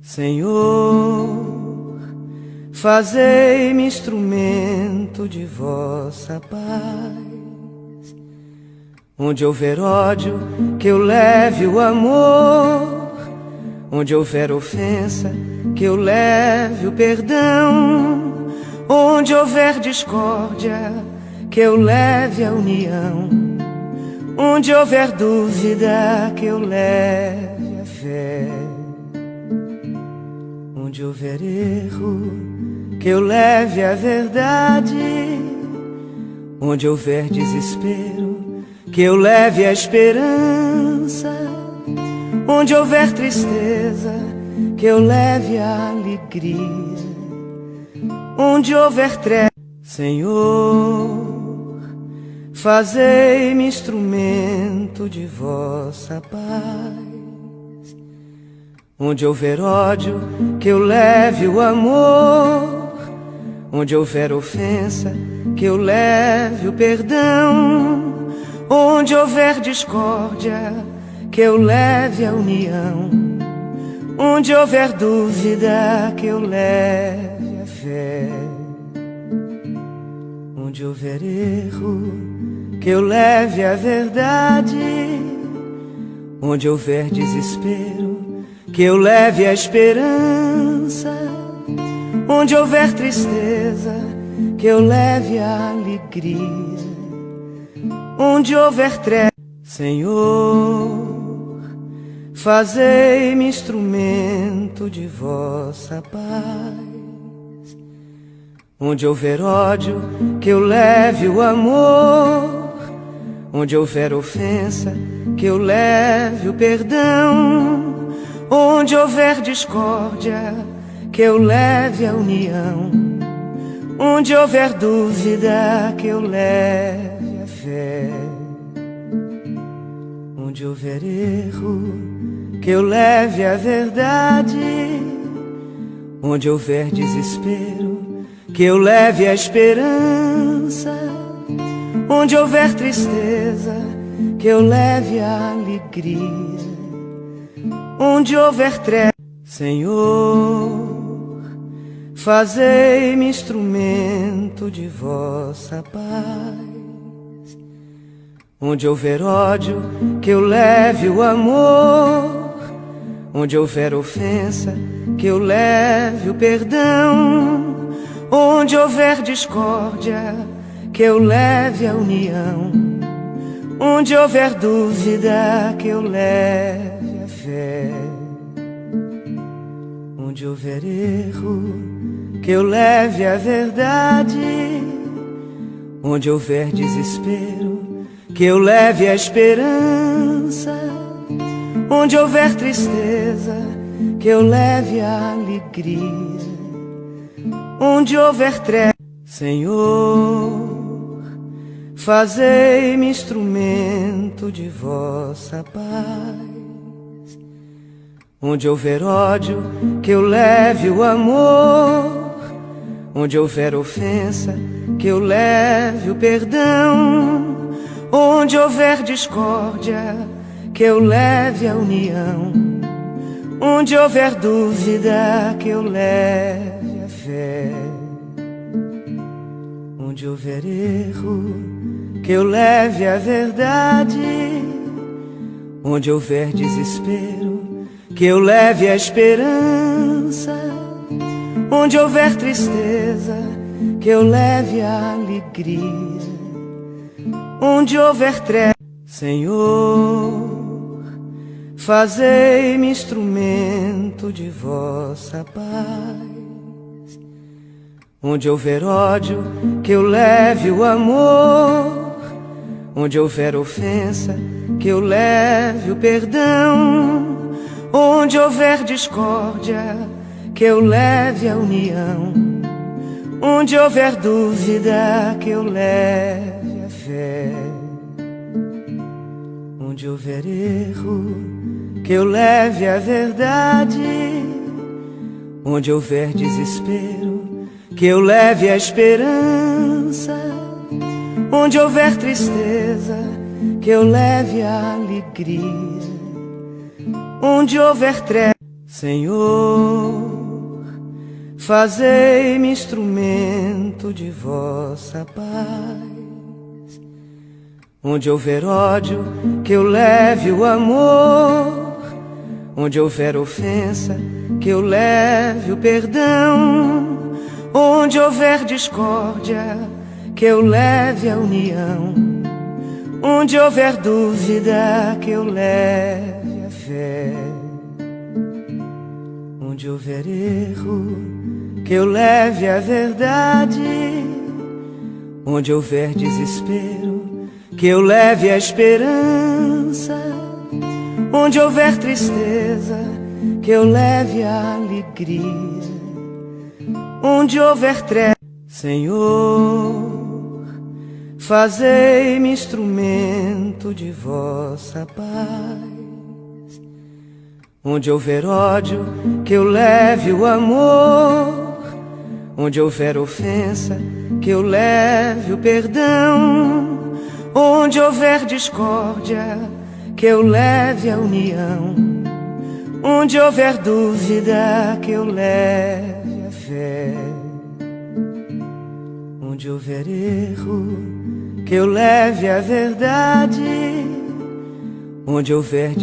Senhor, fazei-me instrumento de vossa paz. Onde houver ódio, que eu leve o amor. Onde houver ofensa, que eu leve o perdão. Onde houver discórdia, que eu leve a união. Onde houver dúvida, que eu leve a fé. Onde houver erro, que eu leve a verdade. Onde houver desespero, que eu leve a esperança. Onde houver tristeza, que eu leve a alegria. Onde houver trevas, Senhor, fazei-me instrumento de vossa paz. Onde houver ódio, que eu leve o amor. Onde houver ofensa, que eu leve o perdão. Onde houver discórdia, que eu leve a união. Onde houver dúvida, que eu leve a fé. Onde houver erro, que eu leve a verdade. Onde houver desespero, que eu leve a esperança. Onde houver tristeza, que eu leve a alegria. Onde houver trevas, Senhor, fazei-me instrumento de vossa paz. Onde houver ódio, que eu leve o amor. Onde houver ofensa, que eu leve o perdão. Onde houver discórdia, que eu leve a união. Onde houver dúvida, que eu leve a fé. Onde houver erro, que eu leve a verdade. Onde houver desespero, que eu leve a esperança. Onde houver tristeza, que eu leve a alegria. Onde houver trevas, Senhor, fazei-me instrumento de vossa paz. Onde houver ódio, que eu leve o amor. Onde houver ofensa, que eu leve o perdão. Onde houver discórdia, que eu leve a união. Onde houver dúvida, que eu leve a fé. Onde houver erro, que eu leve a verdade. Onde houver desespero, que eu leve a esperança. Onde houver tristeza, que eu leve a alegria. Onde houver trevas, Senhor, fazei-me instrumento de vossa paz. Onde houver ódio, que eu leve o amor. Onde houver ofensa, que eu leve o perdão. Onde houver discórdia, que eu leve a união. Onde houver dúvida, que eu leve a fé. Onde houver erro, que eu leve a verdade. Onde houver desespero, que eu leve a esperança. Onde houver tristeza, que eu leve a alegria. Onde houver trevas, Senhor, fazei-me instrumento de vossa paz. Onde houver ódio, que eu leve o amor. Onde houver ofensa, que eu leve o perdão. Onde houver discórdia, que eu leve a união. Onde houver dúvida, que eu leve a fé. Onde houver erro, que eu leve a verdade. Onde houver desespero, que eu leve a esperança. Onde houver tristeza, que eu leve a alegria. Onde houver trevas, Senhor, fazei-me instrumento de vossa paz. Onde houver ódio, que eu leve o amor. Onde houver ofensa, que eu leve o perdão. Onde houver discórdia, que eu leve a união. Onde houver dúvida, que eu leve a fé. Onde houver erro, que eu leve a verdade. Onde houver desespero, que eu leve a esperança. Onde houver tristeza, que eu leve a alegria. Onde houver trevas, Senhor, fazei-me instrumento de vossa paz. Onde houver ódio, que eu leve o amor. Onde houver ofensa, que eu leve o perdão. Onde houver discórdia, que eu leve a união. Onde houver dúvida, que eu leve a fé. Onde houver erro, que eu leve a verdade. Onde houver